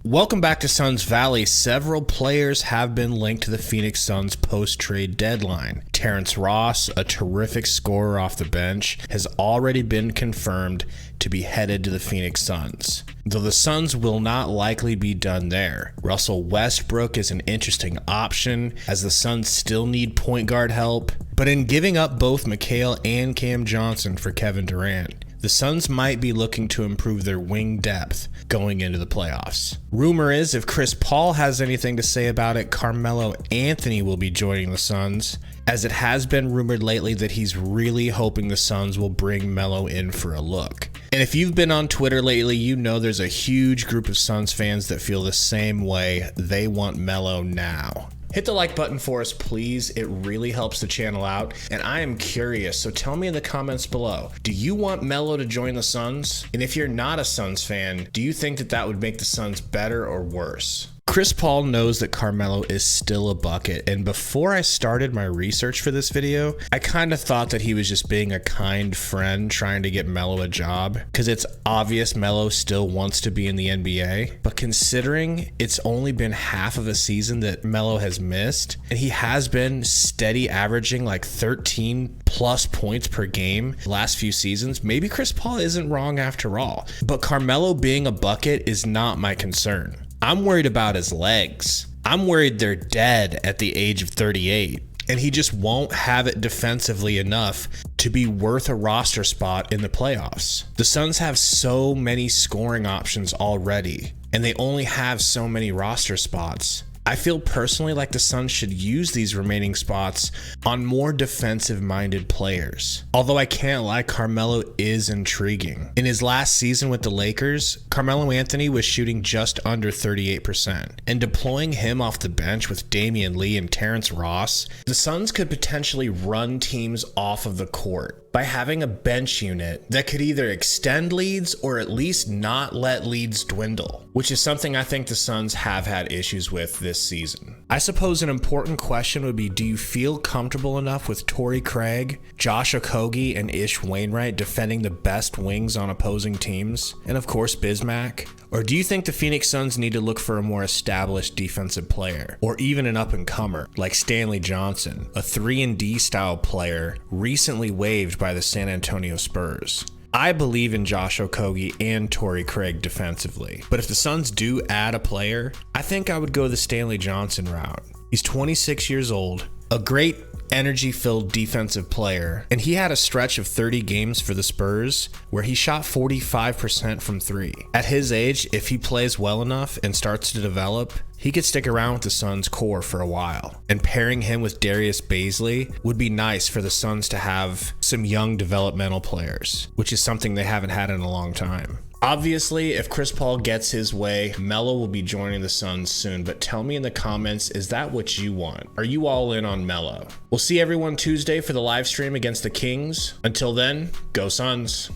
Welcome back to Suns Valley. Several players have been linked to the Phoenix Suns post-trade deadline. Terrence Ross, a terrific scorer off the bench, has already been confirmed to be headed to the Phoenix Suns. Though the Suns will not likely be done there. Russell Westbrook is an interesting option, as the Suns still need point guard help. But in giving up both Mikal and Cam Johnson for Kevin Durant, the Suns might be looking to improve their wing depth going into the playoffs. Rumor is if Chris Paul has anything to say about it, Carmelo Anthony will be joining the Suns, as it has been rumored lately that he's really hoping the Suns will bring Melo in for a look. And if you've been on Twitter lately, you know there's a huge group of Suns fans that feel the same way. They want Melo now. Hit the like button for us, please. It really helps the channel out. And I am curious, so tell me in the comments below, do you want Melo to join the Suns? And if you're not a Suns fan, do you think that would make the Suns better or worse? Chris Paul knows that Carmelo is still a bucket, and before I started my research for this video, I kind of thought that he was just being a kind friend trying to get Melo a job, because it's obvious Melo still wants to be in the NBA. But considering it's only been half of a season that Melo has missed, and he has been steady averaging like 13 plus points per game the last few seasons, maybe Chris Paul isn't wrong after all. But Carmelo being a bucket is not my concern. I'm worried about his legs. I'm worried they're dead at the age of 38, and he just won't have it defensively enough to be worth a roster spot in the playoffs. The Suns have so many scoring options already, and they only have so many roster spots. I feel personally like the Suns should use these remaining spots on more defensive-minded players. Although I can't lie, Carmelo is intriguing. In his last season with the Lakers, Carmelo Anthony was shooting just under 38%. And deploying him off the bench with Damian Lee and Terrence Ross, the Suns could potentially run teams off of the court by having a bench unit that could either extend leads or at least not let leads dwindle, which is something I think the Suns have had issues with this season. I suppose an important question would be, do you feel comfortable enough with Torrey Craig, Josh Okogie, and Ish Wainwright defending the best wings on opposing teams? And of course, Bismack? Or do you think the Phoenix Suns need to look for a more established defensive player, or even an up-and-comer like Stanley Johnson, a 3-and-D style player recently waived by the San Antonio Spurs? I believe in Josh Okogie and Torrey Craig defensively, but if the Suns do add a player, I think I would go the Stanley Johnson route. He's 26 years old, a great energy-filled defensive player, and he had a stretch of 30 games for the Spurs where he shot 45% from three. At his age, if he plays well enough and starts to develop, he could stick around with the Suns core for a while. And pairing him with Darius Bazley would be nice for the Suns to have some young developmental players, which is something they haven't had in a long time. Obviously, if Chris Paul gets his way, Melo will be joining the Suns soon, but tell me in the comments, is that what you want? Are you all in on Melo? We'll see everyone Tuesday for the live stream against the Kings. Until then, go Suns.